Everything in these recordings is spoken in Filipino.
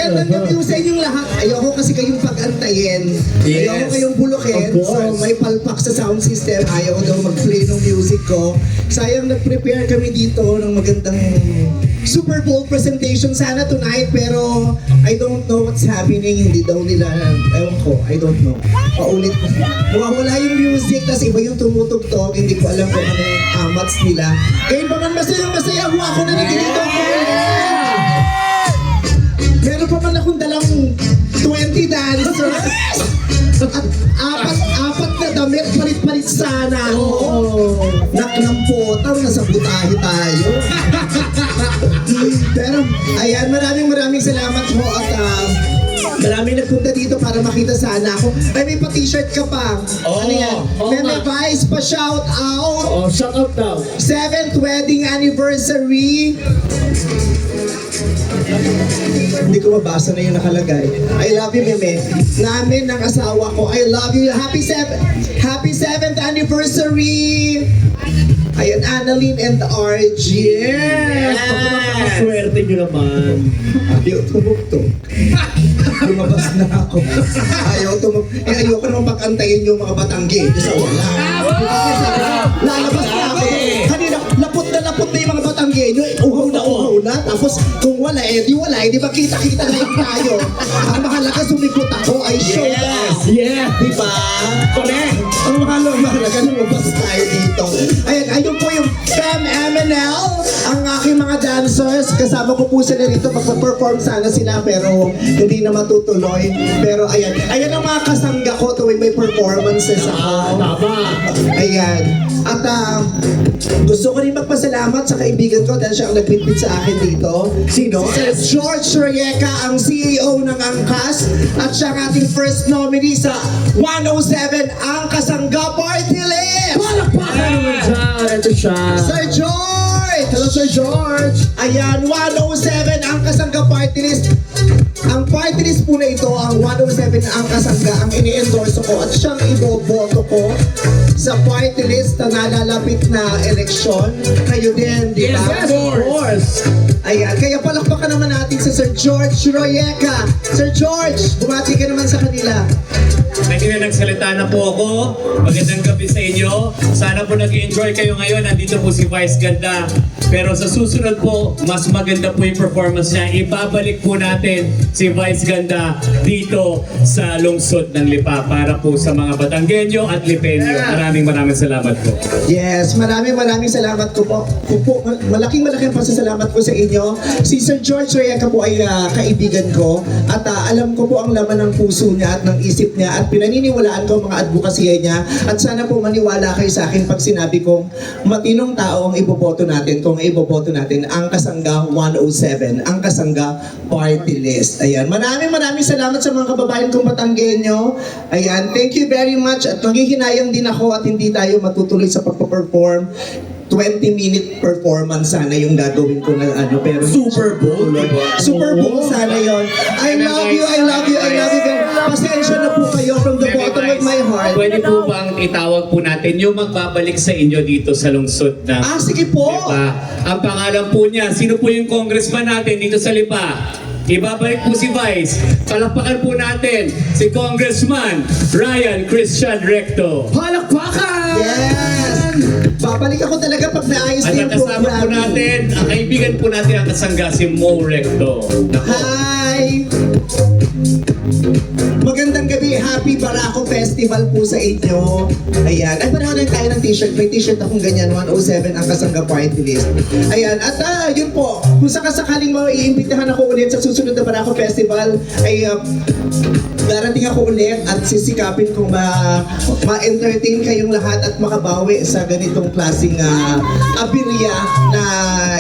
Magandang gabi sa inyong lahat. Ayoko kasi kayong pag-antayin. Yes. Ayoko kayong bulukin. Of course. So may palpak sa sound system. Ayaw daw mag-play ng music ko. Sayang nag-prepare kami dito ng magandang Super Bowl presentation sana tonight. Pero I don't know what's happening. Hindi daw nila, ewan ko, I don't know. Paulit ko. Wala yung music, tas iba yung tumutugtog. Hindi ko alam kung ano yung amats nila. Kaya pa man masaya ako na nandito ako. Meron pa man akong dalang 20 dancers. At apat na damit, palit-palit sana. Naknampotang, nasa butahe tayo. Pero, ayan, maraming salamat po at maraming nagpunta dito para makita sana ako. Ay, may pa-t-shirt ka pa. Ano yan? May Vice pa shout out. Oh, shout out daw. 7th wedding anniversary. Hindi ko mabasa na yung nakalagay. I love you, Meme. Namin ng asawa ko. I love you. Happy 7th anniversary. Ayan, Annalyn and RJ. Yes! Swerte nyo naman. Ayaw tumugtog. Lumabas na ako. Ayoko naman pag-antayin yung mga Batangge. Sa wala. Lalabas na ako. Kanina, lapot na yung mga Batangge. Uhaw na. Tapos, kung wala, di wala. Di ba kita-kita na yung tayo. Ang mahalaga sumipot ako ay show off. Yeah! Diba? Correct! Ang mahalaga lumabas tayo dito. Ayun po yung Fem MNL, ang aking mga dancers. Kasama ko po sila dito. Magpa-perform sana sila pero hindi na matutuloy. Pero ayan ang mga kasangga ko tuwing may performances ako. Tama! Ayan. At gusto ko rin magpasalamat sa kaibigan ko dahil siya ang nagpitpit sa akin dito. Sino? Si George Rieca, ang CEO ng Angkas. At siya ang ating first nominee sa 107 Angkas Sangga Party List! Palakpakan naman dyan! Ito siya! Sir George! Hello, Sir George! Ayan, 107 Angkas Sangga Party List. Ang party list po na ito, ang 107 Angkas Sangga, ang ini-endorse ko at siyang iboboto ko sa party list na nalalapit na eleksyon. Kayo din, di ba? Yes, of course! Ayan, kaya palakpakan naman natin si Sir George Rieca. Sir George, bumati ka naman sa kanila. Kanina nagsalita na po ako. Magandang gabi sa inyo. Sana po nag-enjoy kayo ngayon. Nandito po si Vice Ganda. Pero sa susunod po, mas maganda po yung performance niya. Ibabalik po natin si Vice Ganda dito sa lungsod ng Lipa para po sa mga Batanggenyo at Lipenyo. Maraming salamat po. Yes, maraming salamat ko po. Malaking pasasalamat ko sa inyo. Si Sir George Rieca po ay kaibigan ko at alam ko po ang laman ng puso niya at ng isip niya at pinaniniwalaan ko ang mga advokasya niya at sana po maniwala kayo sa akin pag sinabi kong matinong tao ang iboboto natin kung iboboto natin ang Kasangga 107, ang Kasangga Party List. Ayan, maraming salamat sa mga kababayan kong Batanggenyo. Ayan, thank you very much at maghihinayang din ako at hindi tayo matutuloy sa pagpa-perform. 20-minute performance sana yung gagawin ko na pero Super Bowl, diba? Super Bowl sana yon. I love you. Pasensya na po kayo from the bottom of my heart. Pwede po bang itawag po natin yung magbabalik sa inyo dito sa lungsod na Sige po. Lipa? Ang pangalan po niya, sino po yung congressman natin dito sa Lipa? Ibabalik po si Vice. Palakpakan po natin si Congressman Ryan Christian Recto. Palakpakan! Yes! Babalik ako talaga pag naayos At na yung kasama po program. natin, ang kaibigan po natin ang kasangga si Mo Recto. Nako. Hi! Magandang gabi, Happy Barako Festival po sa inyo. Ayan, ay panahon tayo ng t-shirt. May t-shirt akong ganyan, 107 ang Kasangga Party List. Ayan, at yun po, kung sakasakaling maiimbitahan ako ulit sa susunod na Barako Festival, ay darating ako ulit at sisikapin kong ma-entertain kayong lahat at makabawi sa ganitong klaseng aberya na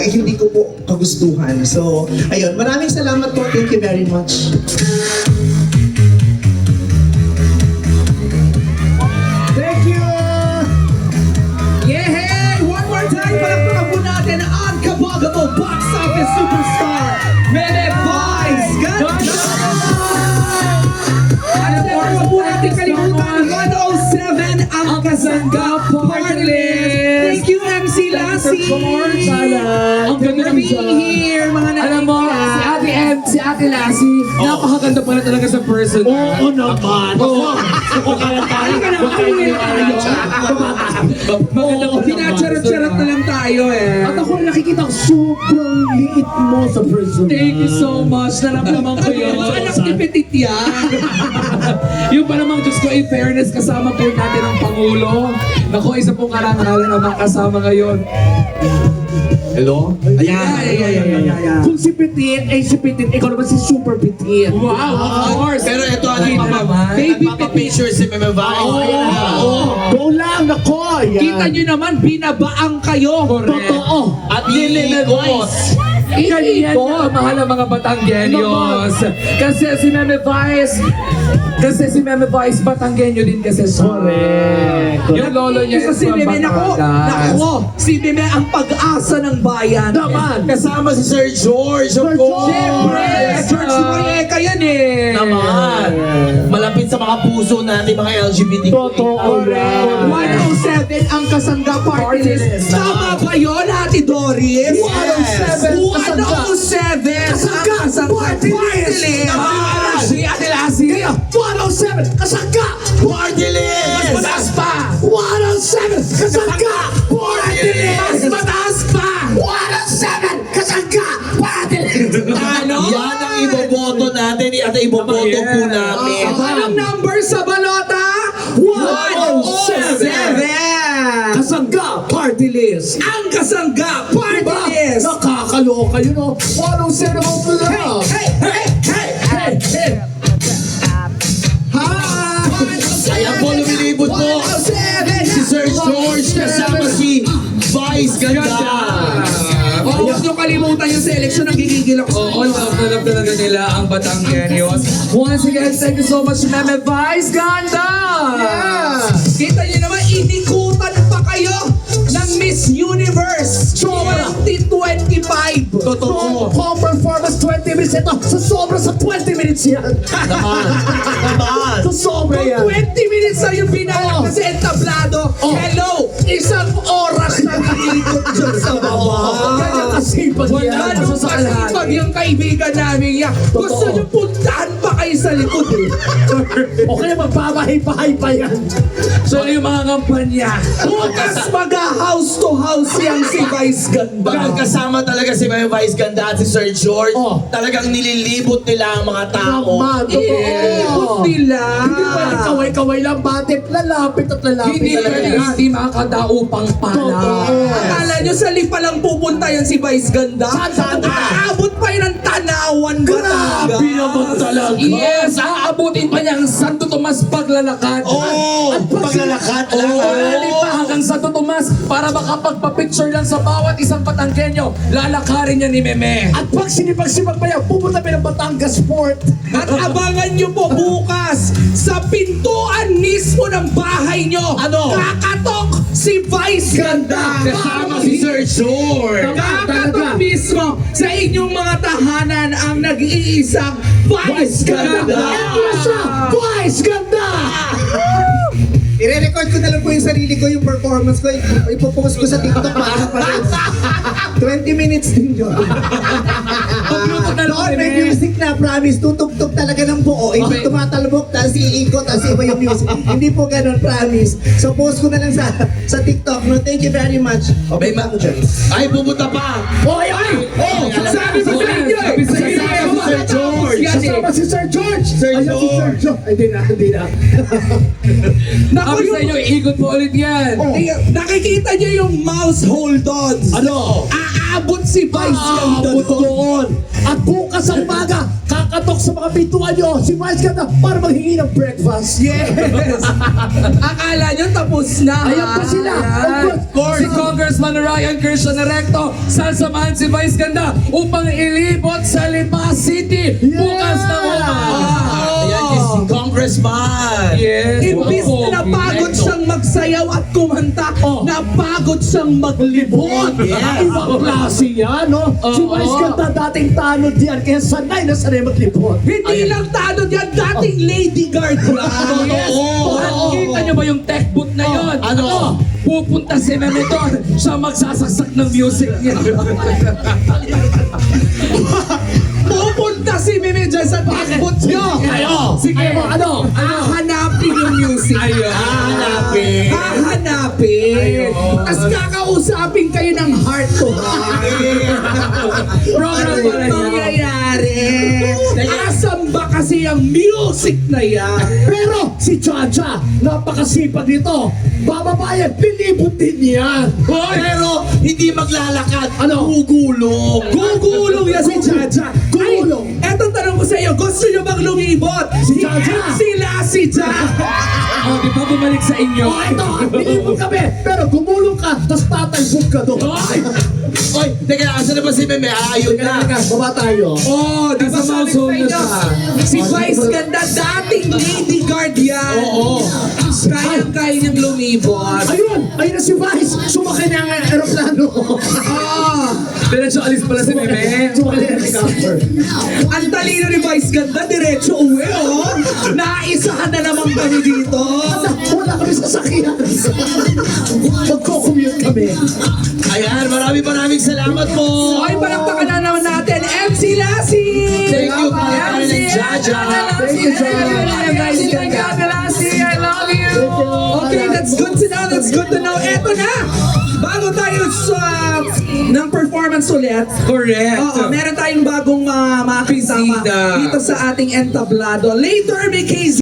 hindi ko po kagustuhan. So, ayun, maraming salamat po. Thank you very much. Thank you! Yeah! One more time, palakpakan po natin ang Kabagamo Box Office Superstar, Meme Vice Ganda! At huwag po natin kalimutan, 107 ang Kasangga Party List! Thank you, MC Lassie! Ang ganda for ng being here, mga Alam mo, narinig. si Ate Lassie, napakaganda pala talaga sa person. Oo naman. Oo. Halika na, halika tayo. Maganda ko. Pinacharot-charot na lang tayo eh. At ako nakikita ko sobrang liit mo sa person. Thank you so much. Naramdaman ko yun. Anak ni Petit yan. Yung pa namang Diyos ko, in fairness, kasama po natin ang Pangulo. Naku, isa pong karangalan naman kasama ngayon. Hello? Ayan. Kung si Petit ay si Petit, ikaw naman si Super Petit. Wow, of course. Pero ito, Kita naman. baby picture si Meme Vice. Go lang, nako. Yan. Kita nyo naman, binabaang kayo. Totoo. At nililikot. Ganyan na, mahal ang mga Batangueños. Kasi si Meme Vice, Batanggenyo din kasi. Correct. Yung lolo niya Isa si from Meme, Batangas. si Meme ang pag-asa ng bayan. Naman. Kasama si Sir George, of Sir course. Siyempre, George Noriega yan eh. Naman. Malapit sa mga puso natin, mga LGBT. Totoo yan. 107 ang Kasangga Party List. Tama ba yun, Ate Doris? 107 ang Kasangga Party List. Si Ate Lassie. 107, kasangga! Party list! Mataas pa. 107, kasangga! Party Mas list! mataas pa. 107, kasangga! Party list! Ano? Yan ang iboboto natin at iboboto po namin. Anong number sa balota? 107. Kasangga! Party list! Ang Kasangga Party Diba? List. Nakakaloka yun, oh. 107 ang pula! Hey! Kaya po lumilibot po si Sir George kasama si Vice Ganda. Huwag niyo kalimutan yung selection ng gigigil ako. Oo, love na love talaga nila ang Batangueños. Once again, thank you so much, Meme Vice Ganda! Kita niyo naman, inikutan pa kayo ng Miss Universe 2025. Totoo. Home performance 20 minutes. Ito, sa sobra sa 20 minutes yan. Naman. Sa sobra yan. 20 minutes na yung pinala kasi entablado. Hello! Isang oras na nilikot dyan sa baba. Ganyan kasipag yan. Ano Sa kasi kalahati. pag yung kaibigan namin yan, gusto Totoo. nyo puntahan pa kayo sa likod eh. O kaya magpapahay-pahay pa yan. So yung mga kampanya. Bukas mag-house to house yan si Vice Pag Ganda. kasama talaga si Meme Vice Ganda at si Sir George, Oh. talagang nililibot nila ang mga tao. Naman, Ikot totoo. nila. Hindi pwede kaway-kaway lang, batip, lalapit at lalapit. Hindi talaga pwede yan. hindi makakadaupang pala. Totoo. Akala nyo sa lipa lang pupunta yan si Vice Ganda? Saan? Aabot pa yun ng Tanawan, Batangas. Grabe naman talaga. Yes, aabutin pa niya ang Santo Tomas paglalakad. Oo! Paglalakad lang. Lali pa hanggang Santo Tomas para makapagpa-picture lang sa bawat isang Batanggenyo. Lalakarin niya ni Meme. At pag sinipag-sipag pa yan, pupunta pa ng Batangas Port. At abangan nyo po bukas sa pintuan mismo ng bahay nyo. Ano? Kakatok si Vice Ganda. Kasama si Sir George. Kakatok mismo sa inyong mga tahanan ang nag-iisang Vice Ganda. Ito siya, Vice Ganda! I-record ko na lang po yung sarili ko, yung performance ko. Ipopost ko sa TikTok para pa rin. 20 minutes din yun. Pagluto na lang Doon, may Meme. music na, promise. Tutugtog talaga ng buo. Hindi tumatalbog, tapos iikot, tapos iba yung music. Hindi po ganun, promise. So, post ko na lang sa TikTok. No, thank you very much. Okay, May pa ako dyan. Ay, pumunta pa. Oy, oy! Oh, sabi ko sa inyo eh. Sabi sa inyo. Kasama si Sir George. Yan eh. Kasama si Sir George! Sir Ayan si Sir George! Ay, hindi na. Naku, Sabi sa inyo, ikot mo ulit yan. nakikita nyo yung mouse hold-ons. Ano? Aabot si Vice Ganda Aabot doon. doon! At bukas sa umaga, kakatok sa mga pintuan nyo si Vice Ganda para maghingi ng breakfast. Yes! Akala nyo tapos na. Ayan pa sila! Of course! Si Congressman Ryan Christian Erecto, sasamahan si Vice Ganda upang ilibot sa Lipa City bukas na umaga. Ayan, si Congressman. Yes. Imbis na napagod siyang magsayaw at kumanta, napagod siyang maglibot. Ibang klase yan, no? Si Vice Ganda dating tanod yan, kaya sanay na sanay maglipot. Hindi lang tanod yan, dating Lady Guard lang. Yes. Nakita niyo ba yung tech booth na yon? Ano? Pupunta si Meme doon, siya magsasaksak ng music niya. Napunta si Mimi dyan sa passport nyo. Sige. Ano? Hahanapin yung music. Ayun. Hanapin. Hahanapin. Tapos kakausapin kayo ng heart to heart. Program Ano pala yung yun. mangyayari? Asan ba kasi ang music na yan? Pero si Chacha, napakasipag nito. Bababayan, pinipot din yan. Pero hindi maglalakad. Ano? Gugulong. Gugulong yan si Chacha. Gugulong. Etong tanong ko sa iyo, gusto nyo bang lumibot? Si Chacha. Sila si Chacha. Oh, di ba bumalik sa inyo? Oh, ito, pinipot kami. Pero gumulong ka, tapos tatalbog ka doon. Oy, teka, asa na ba si Meme? Ayun na. Teka, baba tayo. Oh, di ba Nasa sabi Malzone sa inyo? na siya. Si Vice Ganda, dating Lady Guard yan. Oo. Kaya niyang lumibot. Ayun na si Vice. Sumakay na ang aeroplano. Ah, Diretso alis pala si Meme. Sumakay na ang helicopter. ang talino ni Vice Ganda, diretso uwi, oh. Naisahan na naman kami dito. Wala kami sasakyan. Magko-commute kami. Ayan, maraming salamat po. Okay, palakpakan na naman natin, MC Lassie! Thank you, Pare MC ng Jaja. Thank you, Lassie. I love you. Okay, that's good to know. That's good to know. Eto na! Bago tayo sa ng performance ulit. Correct. Oo, meron tayong bagong makikita Bisita. dito sa ating entablado. Later, may KZ